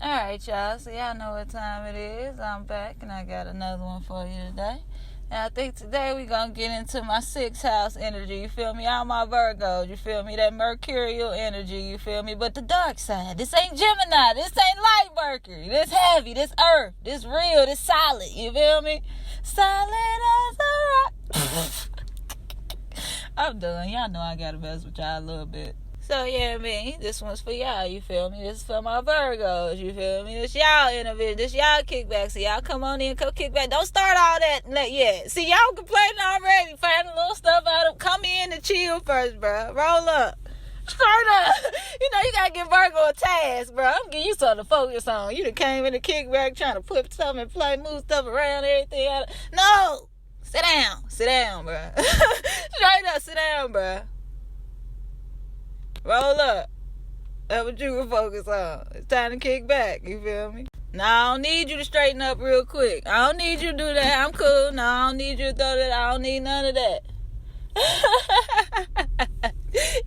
Alright, y'all. So y'all know what time it is. I'm back and I got another one for you today. And I think today we gonna get into my 6th house energy, you feel me? All my Virgos, you feel me? That mercurial energy, you feel me? But the dark side. This ain't Gemini. This ain't light Mercury. This heavy. This earth. This real. This solid. You feel me? Solid as a rock. I'm done. Y'all know I gotta mess with y'all a little bit. So, yeah, man, this one's for y'all, you feel me? This is for my Virgos, you feel me? This y'all individual, this y'all kickback. So, y'all come on in, come kick back. Don't start all that yet. See, y'all complaining already, finding little stuff out of come in and chill first, bro. Roll up. Straight up. You know, you gotta give Virgo a task, bro. I'm getting you something to focus on. You done came in the kickback trying to put something in play, move stuff around, everything. No! Sit down, bro. Straight up, sit down, bro. Roll up. That's what you can focus on. It's time to kick back. You feel me? Now, I don't need you to straighten up real quick. I don't need you to do that. I'm cool. No, I don't need you to throw that. I don't need none of that.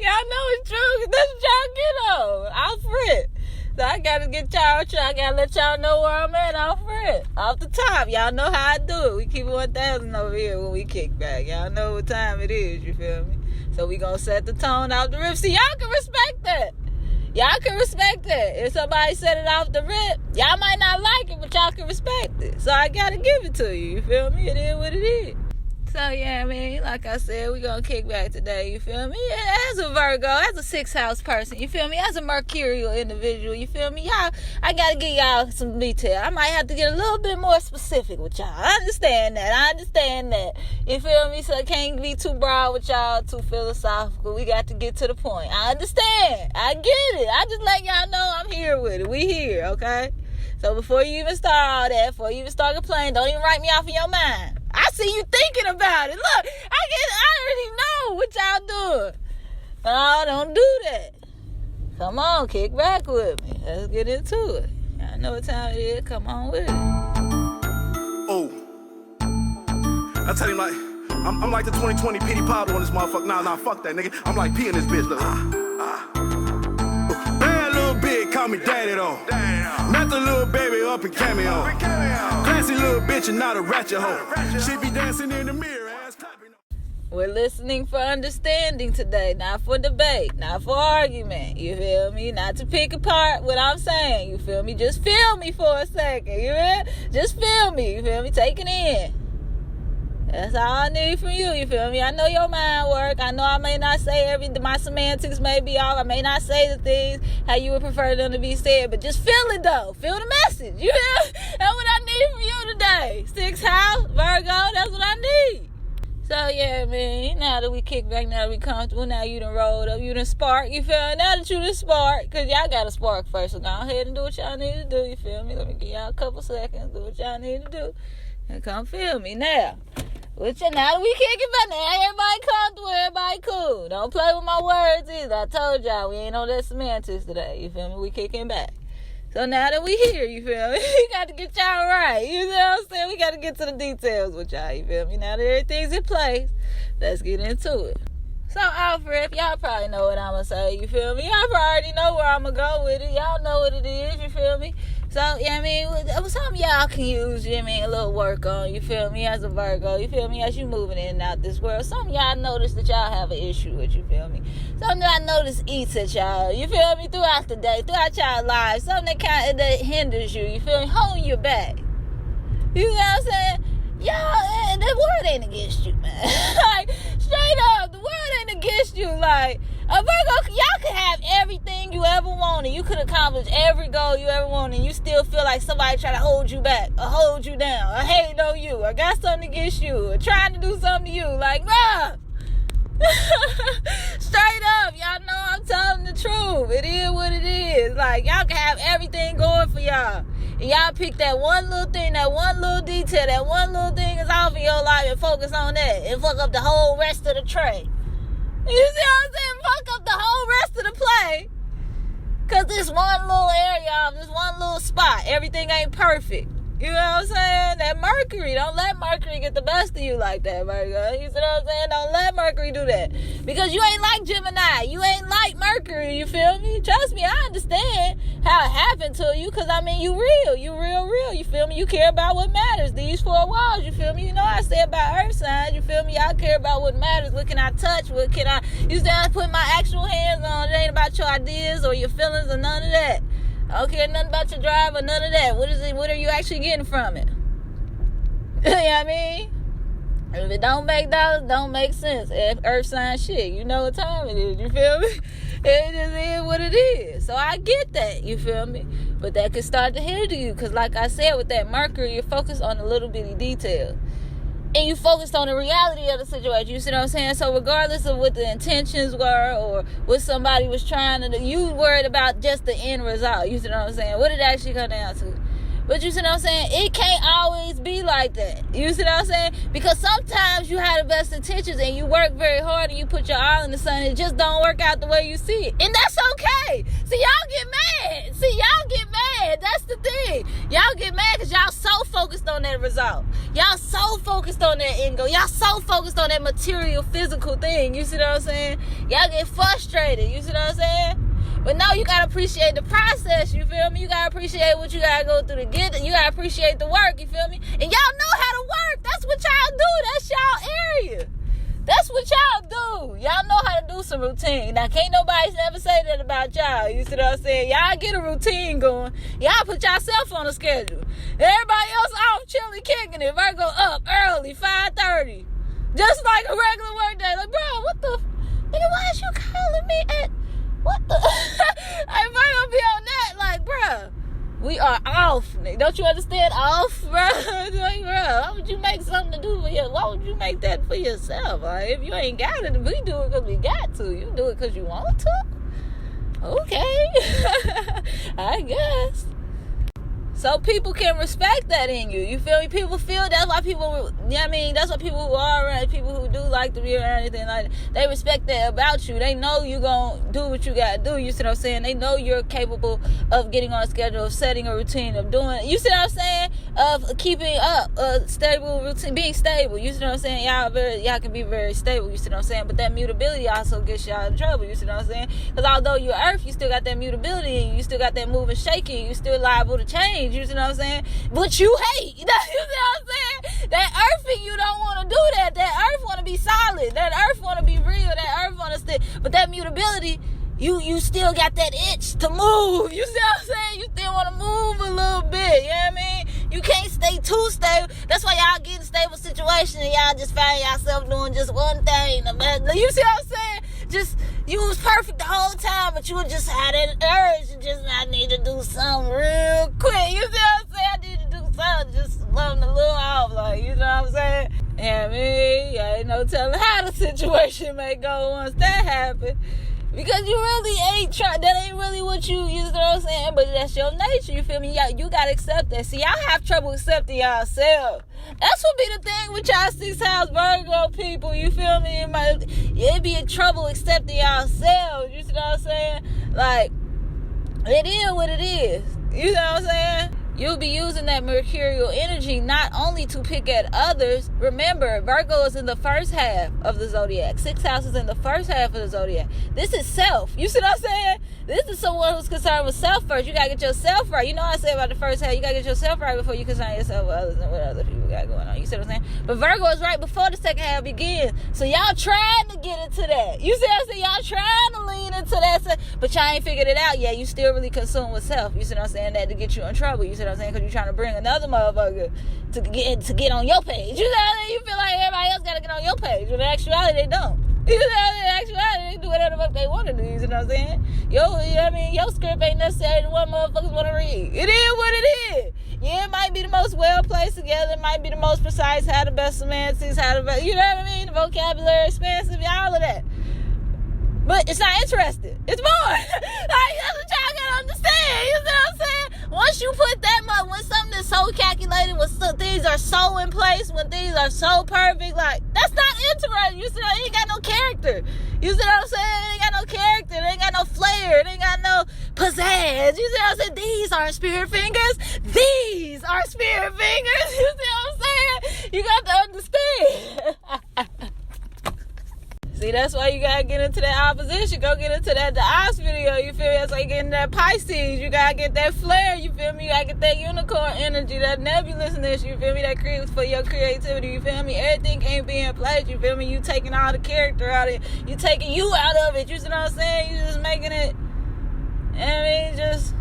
Y'all know it's true. That's what y'all get on. I'll fret. So I gotta get y'all. I gotta let y'all know where I'm at. I'll fret. Off the top. Y'all know how I do it. We keep it 1,000 over here when we kick back. Y'all know what time it is. You feel me? So we gonna set the tone off the rip. See, y'all can respect that. Y'all can respect that. If somebody set it off the rip, y'all might not like it, but y'all can respect it. So I gotta give it to you. You feel me? It is what it is. So yeah, I mean, like I said, we gonna kick back today, you feel me? As a Virgo, as a 6th house person, you feel me? As a mercurial individual, you feel me? Y'all, I gotta give y'all some detail. I might have to get a little bit more specific with y'all. I understand that. You feel me? So it can't be too broad with y'all, too philosophical. We got to get to the point. I understand. I get it. I just let y'all know I'm here with it. We here, okay? So before you even start all that, before you even start complaining, don't even write me off in your mind. I see you thinking about it. Look, I already know what y'all doing. No, don't do that. Come on, kick back with me. Let's get into it. Y'all know what time it is. Come on with it. Oh. I tell you, like, I'm like the 2020 Petey Powder on this motherfucker. Nah, fuck that, nigga. I'm like P in this bitch, look. Bad little bitch, call me daddy, though. Met the little baby up in cameo. Classy little bitch and not a ratchet hoe. She be dancing in the mirror, ass clapping. We're listening for understanding today, not for debate, not for argument, you feel me? Not to pick apart what I'm saying, you feel me? Just feel me for a second, you feel me? Just feel me, you feel me? Take it in. That's all I need from you, you feel me? I know your mind work. I know I may not say my semantics may be off. I may not say the things how you would prefer them to be said, but just feel it though. Feel the message. You feel? That's what I need from you today. 6th house, Virgo, that's what I need. So yeah, man, now that we kick back, now that we comfortable, now you done rolled up, you done spark, you feel me? Now that you done spark, cause y'all gotta spark first, so go ahead and do what y'all need to do, you feel me? Let me give y'all a couple seconds, do what y'all need to do, and come feel me now. Now that we kicking back, now everybody comfortable, everybody cool. Don't play with my words either. I told y'all, we ain't on that semantics today, you feel me? We kicking back. So now that we here, you feel me? We got to get y'all right. You know what I'm saying? We got to get to the details with y'all, you feel me? Now that everything's in place, let's get into it. So, Alfred, y'all probably know what I'm going to say, you feel me? Y'all probably already know where I'm going to go with it. Y'all know what it is, you feel me? So, yeah, I mean, something y'all can use, you know, I mean, a little work on, you feel me, as a Virgo, you feel me, as you moving in and out this world. Some y'all notice that y'all have an issue with, you feel me? Something that I notice eats at y'all, you feel me, throughout the day, throughout y'all lives. Something that hinders you, you feel me, holding you back. You know what I'm saying? Y'all, the world ain't against you, man. Like, straight up, the world ain't against you. Like, a Virgo, y'all could have everything you ever wanted. You could accomplish every goal you ever wanted, and you still feel like somebody trying to hold you back, or hold you down, or hate on you, or got something against you, or trying to do something to you. Like, nah. Straight up, y'all know I'm telling the truth. It is what it is. Like, y'all can have everything going for y'all. And y'all pick that one little thing, that one little detail, that one little thing is off in your life and focus on that. And fuck up the whole rest of the tray. You see what I'm saying? Fuck up the whole rest of the play. Cause this one little area, this one little spot, everything ain't perfect. You know what I'm saying? That Mercury, don't let Mercury get the best of you like that, Virgo. You see what I'm saying? Don't let Mercury do that. Because you ain't like Gemini. You ain't like Mercury, you feel me? Trust me, I understand. how it happened to you, because, I mean, you real, you feel me? You care about what matters. These 4 walls, you feel me? You know I say about earth signs, you feel me? Y'all care about what matters. What can I touch? What can I, you say I put my actual hands on. It ain't about your ideas or your feelings or none of that. I don't care nothing about your drive or none of that. What is it? What are you actually getting from it? You know what I mean? If it don't make dollars, don't make sense. Earth sign shit, you know what time it is, you feel me? It just is what it is. So I get that, you feel me? But that could start to hinder you, because like I said, with that Mercury, you're focused on the little bitty details. And you focused on the reality of the situation, you see what I'm saying? So regardless of what the intentions were or what somebody was trying to do, you worried about just the end result, you see what I'm saying? What it actually come down to. But you see what I'm saying? It can't always be like that. You see what I'm saying? Because sometimes you have the best intentions and you work very hard and you put your all in the sun and it just don't work out the way you see it. And that's okay. See, y'all get mad. That's the thing. Y'all get mad because y'all so focused on that result. Y'all so focused on that end goal. Y'all so focused on that material, physical thing. You see what I'm saying? Y'all get frustrated. You see what I'm saying? But no, you gotta appreciate the process, you feel me? You gotta appreciate what you gotta go through to get it. You gotta appreciate the work, you feel me? And y'all know how to work. That's what y'all do. That's y'all area. That's what y'all do. Y'all know how to do some routine. Now, can't nobody ever say that about y'all. You see what I'm saying? Y'all get a routine going. Y'all put yourself on a schedule. Everybody else off, chilling, kicking it. Virgo up early, 5:30. Just like a regular work day. Like, bro, what the... Nigga, why is you calling me at... What the? I might not be on that. Like, bruh, we are off, nigga. Don't you understand? Off, bruh. Like, bruh, why would you make something to do for you? Why would you make that for yourself? Like, if you ain't got it, we do it because we got to. You do it because you want to? Okay. I guess. So people can respect that in you. You feel me? People feel that's why people, you know what I mean? That's why people who are around, people who do like to be around anything like that, they respect that about you. They know you gonna do what you gotta do. You see what I'm saying? They know you're capable of getting on a schedule, of setting a routine, of doing, you see what I'm saying? Of keeping up a stable routine, being stable. You see what I'm saying? Y'all can be very stable. You see what I'm saying? But that mutability also gets y'all in trouble. You see what I'm saying? Because although you're Earth, you still got that mutability, and you still got that moving, shaking. You still liable to change. You see what I'm saying? But you hate. You see what I'm saying? That Earth and you don't want to do that. That Earth want to be solid. That Earth want to be real. That Earth want to stay. But that mutability, you still got that itch to move. You see what I'm saying? You still want to move a little bit. You know what I mean? You can't stay too stable. That's why y'all get in a stable situation and y'all just find yourself doing just one thing. You see what I'm saying? Just, you was perfect the whole time, but you just had that urge to just, I need to do something real quick. You see what I'm saying? I need to do something, just something a little off, like, you know what I'm saying? Yeah, me, I ain't no telling how the situation may go once that happens. Because you really ain't trying, that ain't really what you know what I'm saying? But that's your nature, you feel me? You gotta accept that. See, y'all have trouble accepting yourself. That's what be the thing with y'all 6th house Virgo people, you feel me? It be in trouble accepting yourselves, you see what I'm saying? Like, it is what it is. You know what I'm saying? You'll be using that mercurial energy not only to pick at others. Remember, Virgo is in the first half of the zodiac. 6th house is in the first half of the zodiac. This is self. You see what I'm saying? This is someone who's concerned with self first. You got to get yourself right. You know what I say about the first half. You got to get yourself right before you concern yourself with others and what other people got going on. You see what I'm saying? But Virgo is right before the second half begins. So y'all trying to get into that. You see what I'm saying? Y'all trying to lean into that. But y'all ain't figured it out yet. You still really consumed with self. You see what I'm saying? That to get you in trouble. You see what I'm saying? Because you're trying to bring another motherfucker to get on your page. You know what I mean? You feel like everybody else got to get on your page. But in actuality, they don't. You know what I mean? In actuality, they do whatever the fuck they want to do. You know what I'm saying? You know what I mean? Your script ain't necessarily the one motherfuckers want to read. It is what it is. Yeah, it might be the most well placed together. It might be the most precise. Have the best semantics. Have the best, you know what I mean? The vocabulary expansive. All of that. But it's not interesting. It's more. Like, that's what y'all gotta understand. You see what I'm saying? Once you put that much, when something is so calculated, when things are so in place, when things are so perfect, like, that's not interesting. You see, it ain't got no character. You see what I'm saying? It ain't got no character. It ain't got no flair. It ain't got no pizzazz. You see what I'm saying? These aren't spirit fingers. These are spirit fingers. You see what I'm saying? You got to understand. See, that's why you gotta get into that opposition. Go get into that the ops video, you feel me? That's why you get into that Pisces. You gotta get that flare, you feel me? You gotta get that unicorn energy, that nebulousness, you feel me? That creates for your creativity, you feel me? Everything can't be in place, you feel me? You taking all the character out of it. You taking you out of it, you see what I'm saying? You just making it, I mean, just...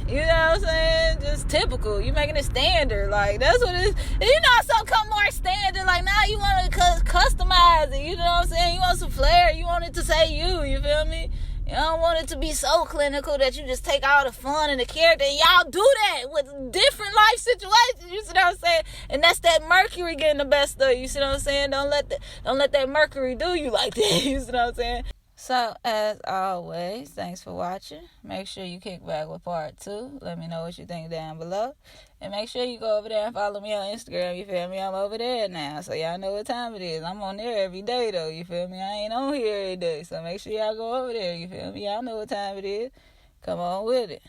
you know what I'm saying? Just typical. You making it standard. Like, that's what it is. And you know, some come more standard. Like, now you want to customize it. You know what I'm saying? You want some flair. You want it to say you feel me? You don't want it to be so clinical that you just take all the fun and the character. And y'all do that with different life situations. You see what I'm saying? And that's that Mercury getting the best of you. You see what I'm saying? Don't let that Mercury do you like that. You see what I'm saying? So, as always, thanks for watching. Make sure you kick back with part 2. Let me know what you think down below. And make sure you go over there and follow me on Instagram, you feel me? I'm over there now, so y'all know what time it is. I'm on there every day, though, you feel me? I ain't on here every day, so make sure y'all go over there, you feel me? Y'all know what time it is. Come on with it.